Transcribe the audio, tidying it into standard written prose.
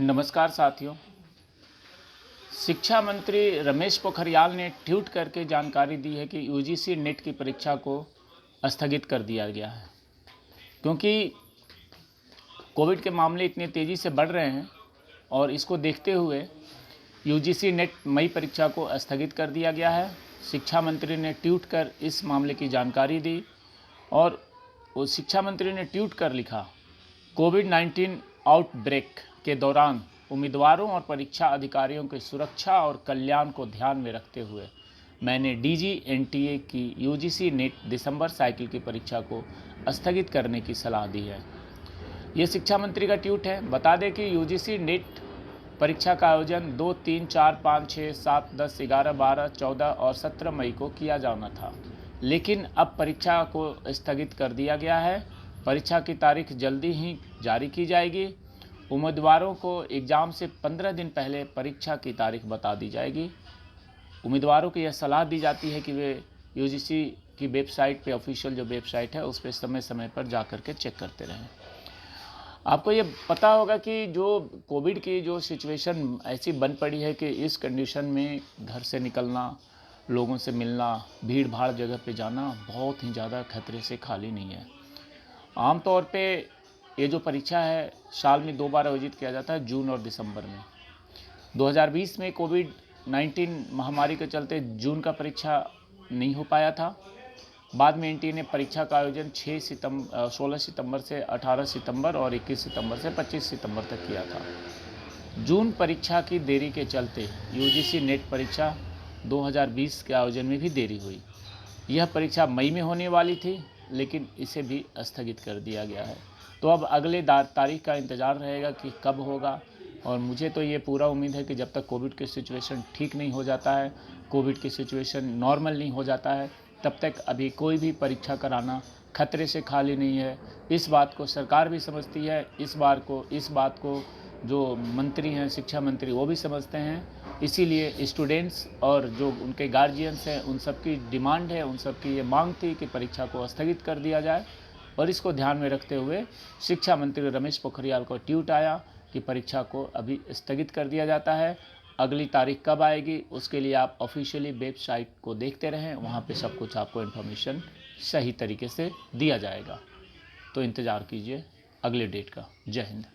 नमस्कार साथियों। शिक्षा मंत्री रमेश पोखरियाल ने ट्वीट करके जानकारी दी है कि यूजीसी नेट की परीक्षा को स्थगित कर दिया गया है, क्योंकि कोविड के मामले इतने तेज़ी से बढ़ रहे हैं और इसको देखते हुए यूजीसी नेट मई परीक्षा को स्थगित कर दिया गया है। शिक्षा मंत्री ने ट्वीट कर इस मामले की जानकारी दी और उस शिक्षा मंत्री ने ट्वीट कर लिखा, कोविड-19 आउटब्रेक के दौरान उम्मीदवारों और परीक्षा अधिकारियों की सुरक्षा और कल्याण को ध्यान में रखते हुए मैंने डीजी एनटीए की यूजीसी नेट दिसंबर साइकिल की परीक्षा को स्थगित करने की सलाह दी है। ये शिक्षा मंत्री का ट्वीट है। बता दें कि यूजीसी नेट परीक्षा का आयोजन 2, 3, 4, 5, 6, 7, 10, 11, 12, 14 और 17 मई को किया जाना था, लेकिन अब परीक्षा को स्थगित कर दिया गया है। परीक्षा की तारीख जल्दी ही जारी की जाएगी। उम्मीदवारों को एग्ज़ाम से 15 दिन पहले परीक्षा की तारीख बता दी जाएगी। उम्मीदवारों को यह सलाह दी जाती है कि वे यूजीसी की वेबसाइट पे, ऑफिशियल जो वेबसाइट है, उस पर समय समय पर जा कर के चेक करते रहें। आपको ये पता होगा कि जो कोविड की जो सिचुएशन ऐसी बन पड़ी है कि इस कंडीशन में घर से निकलना, लोगों से मिलना, भीड़ भाड़ जगह पे जाना बहुत ही ज़्यादा खतरे से खाली नहीं है। आमतौर पे ये जो परीक्षा है साल में 2 बार आयोजित किया जाता है, जून और दिसंबर में। 2020 में कोविड-19 महामारी के चलते जून का परीक्षा नहीं हो पाया था। बाद में एनटीए ने परीक्षा का आयोजन 16 सितंबर से 18 सितंबर और 21 सितंबर से 25 सितंबर तक किया था। जून परीक्षा की देरी के चलते यूजीसी नेट परीक्षा 2020 के आयोजन में भी देरी हुई। यह परीक्षा मई में होने वाली थी, लेकिन इसे भी स्थगित कर दिया गया है। तो अब अगले तारीख का इंतज़ार रहेगा कि कब होगा, और मुझे तो ये पूरा उम्मीद है कि जब तक कोविड की सिचुएशन ठीक नहीं हो जाता है, कोविड की सिचुएशन नॉर्मल नहीं हो जाता है, तब तक अभी कोई भी परीक्षा कराना खतरे से खाली नहीं है। इस बात को सरकार भी समझती है। इस बात को जो मंत्री हैं, शिक्षा मंत्री, वो भी समझते हैं। इसीलिए स्टूडेंट्स और जो उनके गार्जियंस हैं, उन सब की डिमांड है, उन सब की ये मांग थी कि परीक्षा को स्थगित कर दिया जाए। और इसको ध्यान में रखते हुए शिक्षा मंत्री रमेश पोखरियाल को ट्वीट आया कि परीक्षा को अभी स्थगित कर दिया जाता है। अगली तारीख कब आएगी उसके लिए आप ऑफिशियली वेबसाइट को देखते रहें, वहाँ पे सब कुछ आपको इन्फॉर्मेशन सही तरीके से दिया जाएगा। तो इंतज़ार कीजिए अगले डेट का। जय हिंद।